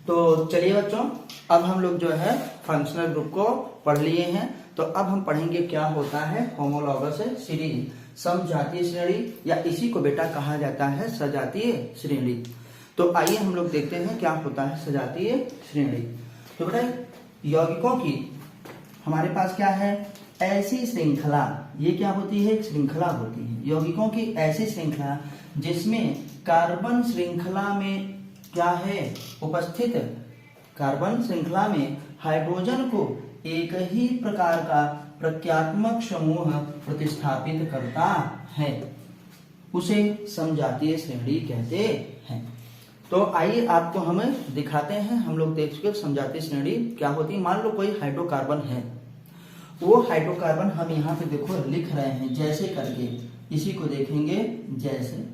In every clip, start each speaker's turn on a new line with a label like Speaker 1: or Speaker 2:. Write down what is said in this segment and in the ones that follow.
Speaker 1: तो चलिए बच्चों, अब हम लोग जो है फंक्शनल ग्रुप को पढ़ लिए हैं। तो अब हम पढ़ेंगे क्या होता है होमोलॉगस सीरीज, समजातीय श्रेणी, या इसी को बेटा कहा जाता है सजातीय श्रेणी। तो आइए हम लोग देखते हैं क्या होता है सजातीय श्रेणी। तो बेटा यौगिकों की हमारे पास क्या है, ऐसी श्रृंखला, ये क्या होती है, एक श्रृंखला होती है। यौगिकों की ऐसी श्रृंखला जिसमें कार्बन श्रृंखला में क्या है उपस्थित, कार्बन श्रृंखला में हाइड्रोजन को एक ही प्रकार का प्रक्रियात्मक समूह प्रतिस्थापित करता है, उसे समजातीय श्रेणी कहते हैं। तो आइए आपको हम दिखाते हैं। हम लोग देख चुके समजातीय श्रेणी क्या होती है। मान लो कोई हाइड्रोकार्बन है, वो हाइड्रोकार्बन हम यहाँ पे देखो लिख रहे हैं जैसे करके, इसी को देखेंगे जैसे।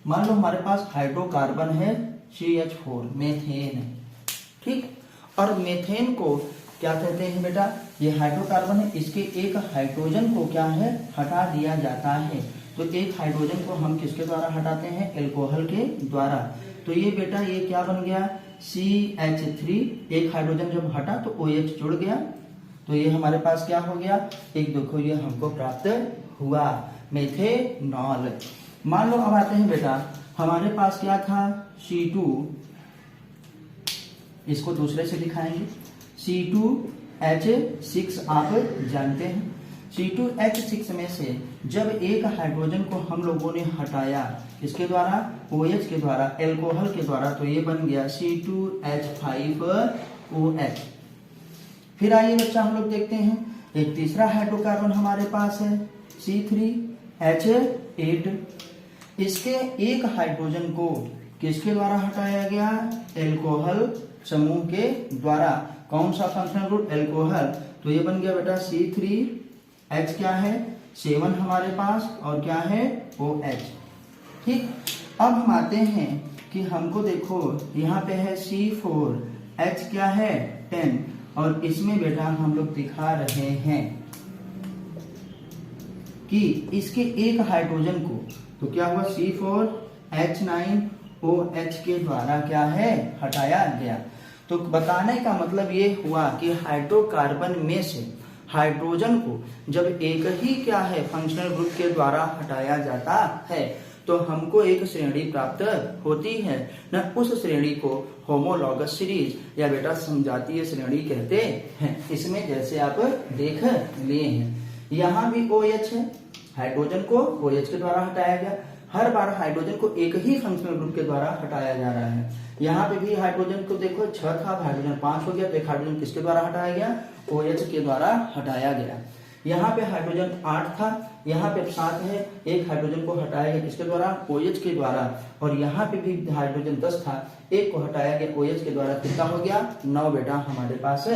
Speaker 1: मान लो हमारे पास हाइड्रोकार्बन है CH4 मेथेन, ठीक। और मेथेन को क्या कहते हैं बेटा, ये हाइड्रोकार्बन है, इसके एक हाइड्रोजन को क्या है हटा दिया जाता है। तो एक हाइड्रोजन को हम किसके द्वारा हटाते हैं, एल्कोहल के द्वारा। तो ये बेटा ये क्या बन गया CH3, एक हाइड्रोजन जब हटा तो OH जुड़ गया, तो ये हमारे पास क्या हो गया, एक देखो ये हमको प्राप्त हुआ मेथेनॉल। मान लो अब आते हैं बेटा, हमारे पास क्या था C2, इसको दूसरे से दिखाएंगे, C2H6 आप जानते हैं। C2H6 में से जब एक हाइड्रोजन को हम लोगों ने हटाया किसके द्वारा, OH के द्वारा, एल्कोहल के द्वारा, तो ये बन गया C2H5OH। फिर आइए बच्चा हम लोग देखते हैं, एक तीसरा हाइड्रोकार्बन हमारे पास है C3H8, इसके एक हाइड्रोजन को किसके द्वारा हटाया गया, एल्कोहल समूह के द्वारा। कौन सा फंक्शनल ग्रुप, एल्कोहल। तो ये बन गया बेटा C3H क्या है 7 हमारे पास, और क्या है OH, ठीक। अब हम आते हैं कि हमको देखो यहाँ पे है C4H क्या है 10, और इसमें बेटा हम लोग दिखा रहे हैं कि इसके एक हाइड्रोजन को, तो क्या हुआ C4H9OH के द्वारा क्या है हटाया गया। तो बताने का मतलब ये हुआ कि हाइड्रोकार्बन में से हाइड्रोजन को जब एक ही क्या है फंक्शनल ग्रुप के द्वारा हटाया जाता है तो हमको एक श्रेणी प्राप्त होती है न, उस श्रेणी को होमोलॉगस सीरीज या बेटा समजातीय श्रेणी कहते हैं। इसमें जैसे आप देख लिए हैं, यहाँ भी OH है, हाइड्रोजन को OH के द्वारा हटाया गया। हर बार हाइड्रोजन को एक ही फंक्शनल ग्रुप के द्वारा हटाया जा रहा है। यहाँ पे भी हाइड्रोजन को देखो 6 था, हाइड्रोजन 5 हो गया, तो एक हाइड्रोजन किसके द्वारा हटाया गया, OH के द्वारा हटाया गया। यहाँ पे हाइड्रोजन 8 था, यहाँ पे 7 है, एक हाइड्रोजन को हटाया गया किसके द्वारा, OH के द्वारा। और यहाँ पे भी हाइड्रोजन 10 था, एक को हटाया गया OH के द्वारा, कितना हो गया 9 बेटा हमारे पास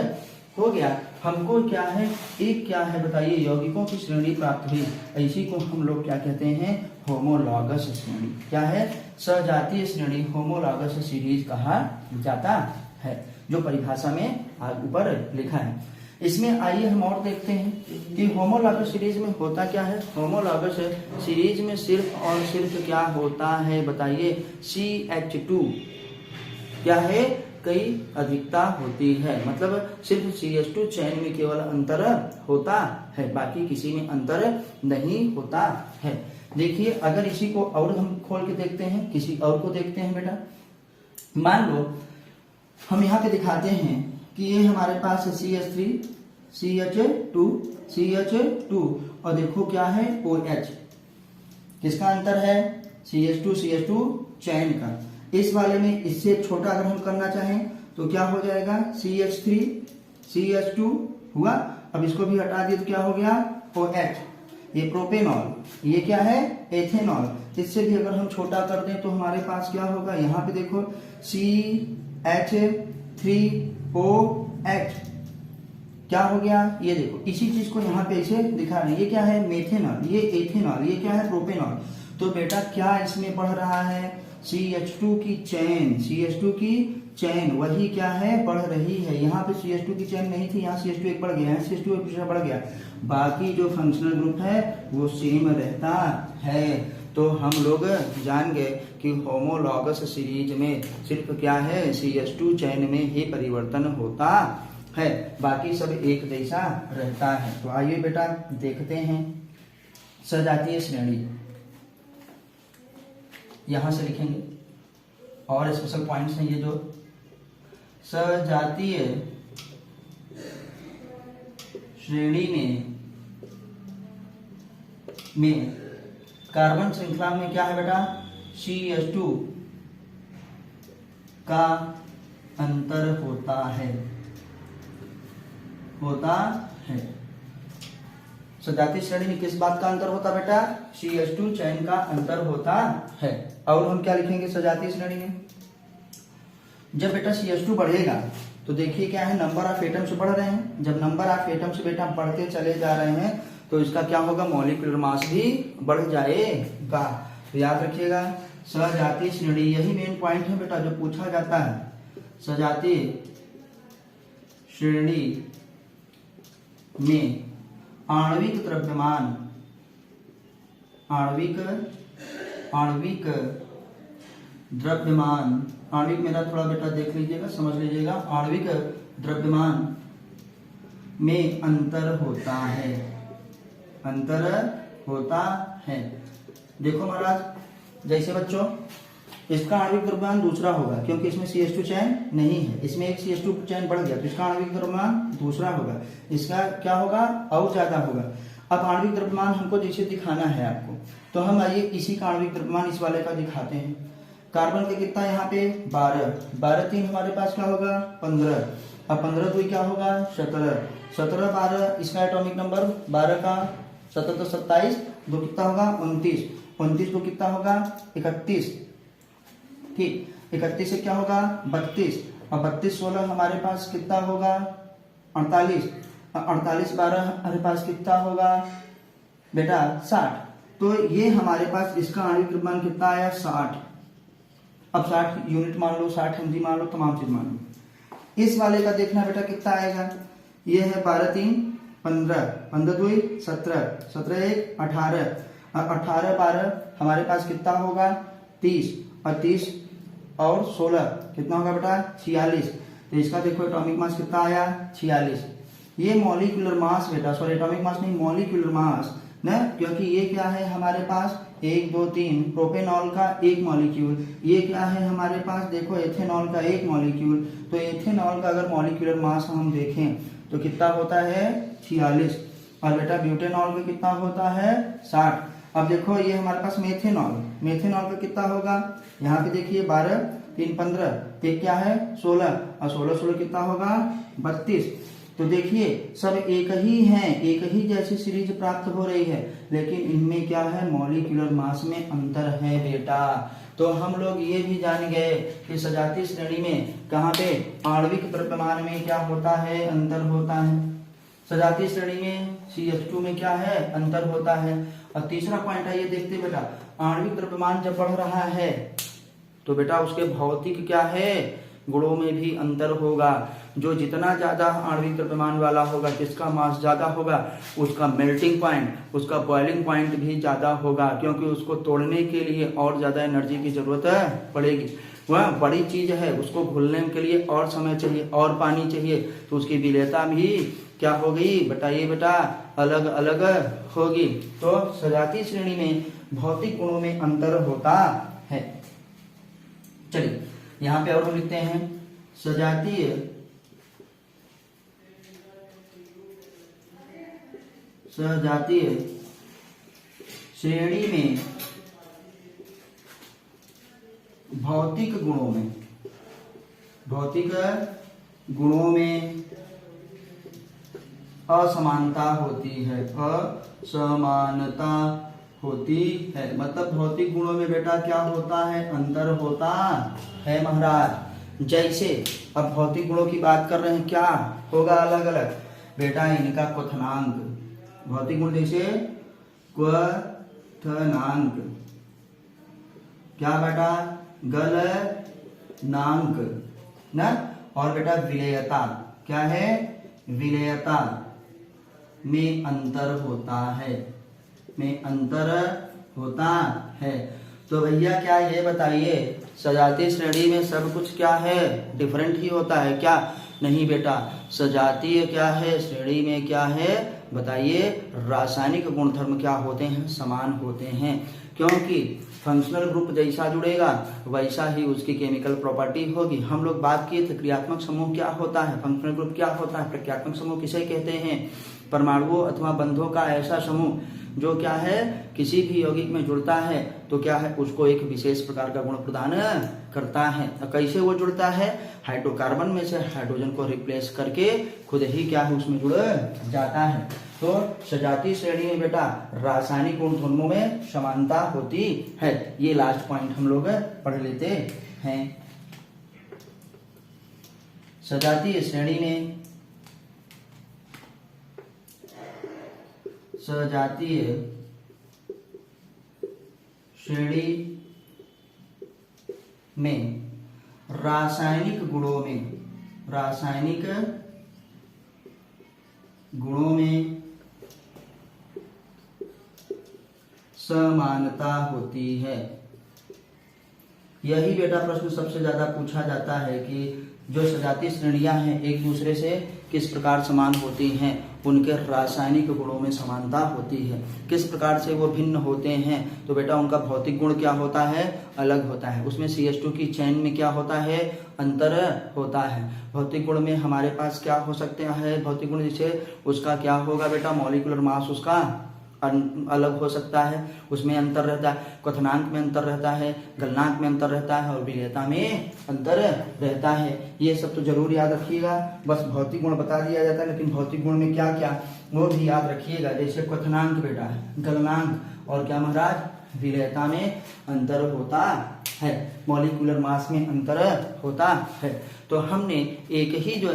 Speaker 1: हो गया। हमको क्या है, एक क्या है बताइए, यौगिकों की श्रेणी प्राप्त हुई, इसी को हम लोग क्या कहते हैं, होमोलॉगस श्रेणी। क्या है, सजातीय श्रेणी, होमोलॉगस सीरीज कहा जाता है, जो परिभाषा में ऊपर लिखा है। इसमें आइए हम और देखते हैं कि होमोलॉगस सीरीज में होता क्या है। होमोलॉगस सीरीज में सिर्फ और सिर्फ क्या होता है बताइए, CH2 क्या है, कई अधिकता होती है, मतलब सिर्फ CH2 चैन में केवल अंतर होता है, बाकी किसी में अंतर नहीं होता है। देखिए अगर इसी को और हम खोल के देखते हैं, किसी और को देखते हैं बेटा, मान लो हम यहाँ पे दिखाते हैं कि ये हमारे पास CH3 CH2 और देखो क्या है OH, किसका अंतर है, CH2 चैन का। इस वाले में इससे छोटा अगर हम करना चाहें तो क्या हो जाएगा, CH3 CH2 हुआ, अब इसको भी हटा दिए तो क्या हो गया OH, ये प्रोपेनॉल, ये क्या है एथेनॉल। इससे भी अगर हम छोटा कर दें तो हमारे पास क्या होगा, यहाँ पे देखो CH3OH क्या हो गया, ये देखो इसी चीज को यहाँ पे इसे दिखा रहे हैं, ये क्या है मेथेनॉल, ये एथेनॉल, ये क्या है प्रोपेनॉल। तो बेटा क्या इसमें बढ़ रहा है, CH2 की चैन वही क्या है बढ़ रही है। यहाँ पे CH2 की चैन नहीं थी, यहाँ CH2 एक बढ़ गया है, CH2 एक दूसरा बढ़ गया, बाकी जो फंक्शनल ग्रुप है वो सेम रहता है। तो हम लोग जान गए कि होमोलॉगस सीरीज में सिर्फ क्या है, CH2 चैन में ही परिवर्तन होता है, बाकी सब एक जैसा रहता है। तो आइए बेटा देखते हैं सजातीय श्रेणी, यहां से लिखेंगे और स्पेशल पॉइंट्स हैं ये जो सजातीय श्रेणी में कार्बन श्रृंखला में क्या है बेटा, CH2 का अंतर होता है सजातीय श्रेणी में किस बात का अंतर होता है बेटा, CH2 चैन का अंतर होता है। और हम क्या लिखेंगे सजातीय श्रेणी में, जब बेटा CH2 बढ़ेगा तो देखिए क्या है, नंबर ऑफ एटम्स बढ़ रहे हैं, जब नंबर ऑफ एटम्स बेटा बढ़ते चले जा रहे हैं तो इसका क्या होगा, मॉलिक्यूलर मास भी बढ़ जाएगा। तो याद रखिएगा सजातीय श्रेणी, यही मेन पॉइंट है बेटा जो पूछा जाता है। सजातीय श्रेणी में आणविक द्रव्यमान, आणविक मेरा थोड़ा बेटा देख लीजिएगा, समझ लीजिएगा, आणविक द्रव्यमान में अंतर होता है। देखो महाराज, जैसे बच्चों इसका आणविक द्रव्यमान दूसरा होगा क्योंकि इसमें CH2 चैन नहीं है, इसमें एक CH2 चैन बढ़ गया तो इसका आणविक द्रव्यमान दूसरा होगा, इसका क्या होगा और ज्यादा होगा। अब आणविक द्रव्यमान हमको जैसे दिखाना है आपको, तो हम आइए इसी का आणविक द्रव्यमान इस वाले का दिखाते हैं। कार्बन का कितना यहाँ पे 12 3 हमारे पास क्या होगा 15, अब 15 2 क्या होगा 17 12 इसका एटॉमिक नंबर 12 का 17 तो 27, 2 कितना होगा 29 2 कितना होगा 31, ठीक 31 से क्या होगा 32, और 32 16 हमारे पास कितना होगा 48 12 हमारे पास कितना होगा बेटा 60। तो ये हमारे पास इसका आणविक द्रव्यमान कितना आया 60। अब 60 यूनिट मान लो, 60 हेनरी मान लो, तमाम चीज मान लो। इस वाले का देखना बेटा कितना आएगा, ये है 12 3 15 15 2 17 17 1 18 18 12 हमारे पास कितना होगा 30, और 30 और 16 कितना होगा बेटा 46। तो इसका देखो एटॉमिक मास कितना आया 46। ये मॉलिक्यूलर मास बेटा, सॉरी एटॉमिक मास नहीं, मॉलिक्यूलर मास ना, क्योंकि ये क्या है हमारे पास 1 2 3 प्रोपेनॉल का एक मॉलिक्यूल, ये क्या है हमारे पास देखो एथेनॉल का एक मॉलिक्यूल। तो एथेनॉल का अगर मॉलिक्यूलर मास हम देखें तो कितना होता है 46, और बेटा ब्यूटेनॉल का कितना होता है 60। अब देखो ये हमारे पास मेथेनॉल का कितना होगा, यहाँ पे देखिए 12 3 15 एक क्या है 16, और 16 कितना होगा 32। तो देखिए सब एक ही हैं, एक ही जैसी सीरीज प्राप्त हो रही है, लेकिन इनमें क्या है मॉलिक्यूलर मास में अंतर है बेटा। तो हम लोग ये भी जान गए कि सजातीय श्रेणी में कहाँ पे आणविक द्रव्यमान में क्या होता है अंतर होता है, सजातीय श्रेणी में CH2 में क्या है अंतर होता है। और तीसरा पॉइंट है ये देखते बेटा, आणविक द्रव्यमान जब बढ़ रहा है तो बेटा उसके भौतिक क्या है गुणों में भी अंतर होगा। जो जितना ज्यादा आणविक द्रव्यमान वाला होगा, जिसका मास ज्यादा होगा, उसका मेल्टिंग पॉइंट, उसका बॉइलिंग पॉइंट भी ज्यादा होगा, क्योंकि उसको तोड़ने के लिए और ज्यादा एनर्जी की जरूरत पड़ेगी। वह बड़ी चीज है, उसको घुलने के लिए और समय चाहिए और पानी चाहिए, तो उसकी विलेयता भी क्या हो गई बताइए बेटा अलग अलग होगी। तो सजातीय श्रेणी में भौतिक गुणों में अंतर होता है। चलिए यहाँ पे और हम लिखते हैं सजातीय श्रेणी में भौतिक गुणों में असमानता होती है, मतलब भौतिक गुणों में बेटा क्या होता है अंतर होता है महाराज। जैसे अब भौतिक गुणों की बात कर रहे हैं, क्या होगा अलग अलग बेटा इनका क्वथनांक, भौतिक गुण जैसे क्वथनांक क्या बेटा गलनांक ना, और बेटा विलेयता क्या है विलेयता में अंतर होता है। तो भैया क्या ये बताइए, सजातीय श्रेणी में सब कुछ क्या है, डिफरेंट ही होता है क्या? नहीं बेटा, सजातीय क्या है, श्रेणी में क्या है बताइए, रासायनिक गुणधर्म क्या होते हैं, समान होते हैं। क्योंकि फंक्शनल ग्रुप जैसा जुड़ेगा वैसा ही उसकी केमिकल प्रॉपर्टी होगी। हम लोग बात किए थे क्रियात्मक समूह क्या होता है, फंक्शनल ग्रुप क्या होता है, प्रक्रियात्मक समूह किसे कहते हैं, परमाणुओं अथवा बंधों का ऐसा समूह जो क्या है किसी भी यौगिक में जुड़ता है तो क्या है उसको एक विशेष प्रकार का गुण प्रदान करता है। तो कैसे वो जुड़ता है, हाइड्रोकार्बन में से हाइड्रोजन को रिप्लेस करके खुद ही क्या है उसमें जुड़ जाता है। तो सजातीय श्रेणी में बेटा रासायनिक गुणधर्मों में समानता होती है। ये लास्ट पॉइंट हम लोग पढ़ लेते हैं। सजातीय श्रेणी में रासायनिक गुणों में समानता होती है। यही बेटा प्रश्न सबसे ज्यादा पूछा जाता है कि जो सजातीय श्रेणियां हैं एक दूसरे से किस प्रकार समान होती हैं, उनके रासायनिक गुणों में समानता होती है। किस प्रकार से वो भिन्न होते हैं, तो बेटा उनका भौतिक गुण क्या होता है, अलग होता है। उसमें CH2 की चेन में क्या होता है, अंतर होता है। भौतिक गुण में हमारे पास क्या हो सकते हैं, भौतिक गुण जैसे उसका क्या होगा बेटा, मॉलिक्यूलर मास उसका अलग हो सकता है, उसमें अंतर रहता है, क्वथनांक में अंतर रहता है, गलनांक में अंतर रहता है और विलेयता में अंतर रहता है। ये सब तो जरूर याद रखिएगा। बस भौतिक गुण बता दिया जाता है लेकिन भौतिक गुण में क्या क्या वो भी याद रखिएगा। जैसे क्वथनांक बेटा, गलनांक और क्या महाराज, विलेयता में अंतर होता है, मॉलिक्यूलर मास में अंतर होता है। तो हमने एक ही जो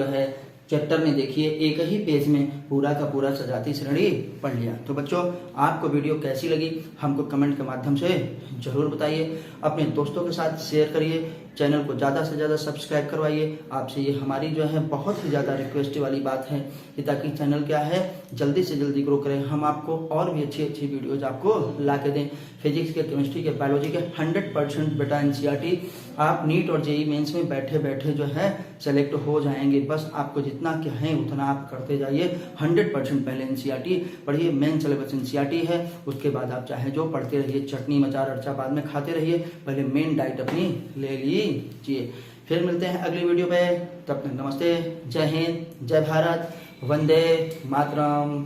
Speaker 1: है चैप्टर में देखिए एक ही पेज में पूरा का पूरा सजातीय श्रेणी पढ़ लिया। तो बच्चों आपको वीडियो कैसी लगी हमको कमेंट के माध्यम से जरूर बताइए, अपने दोस्तों के साथ शेयर करिए, चैनल को ज़्यादा से ज़्यादा सब्सक्राइब करवाइए। आपसे ये हमारी जो है बहुत ही ज़्यादा रिक्वेस्ट वाली बात है कि ताकि चैनल क्या है जल्दी से जल्दी ग्रो करें, हम आपको और भी अच्छी अच्छी वीडियोज आपको ला के दें। फिजिक्स के, केमिस्ट्री के, बायोलॉजी के 100% बेटा NCERT आप नीट और JEE मेंस में बैठे बैठे जो है सेलेक्ट हो जाएंगे। बस आपको जितना क्या है उतना आप करते जाइए। 100% पहले NCERT पढ़िए, मेन सिलेबस NCERT है, उसके बाद आप चाहे जो पढ़ते रहिए, चटनी मचार अर्चा बाद में खाते रहिए, पहले मेन डाइट अपनी ले लीजिए। फिर मिलते हैं अगली वीडियो पे, तब तक नमस्ते, जय हिंद, जय भारत, वंदे मातरम।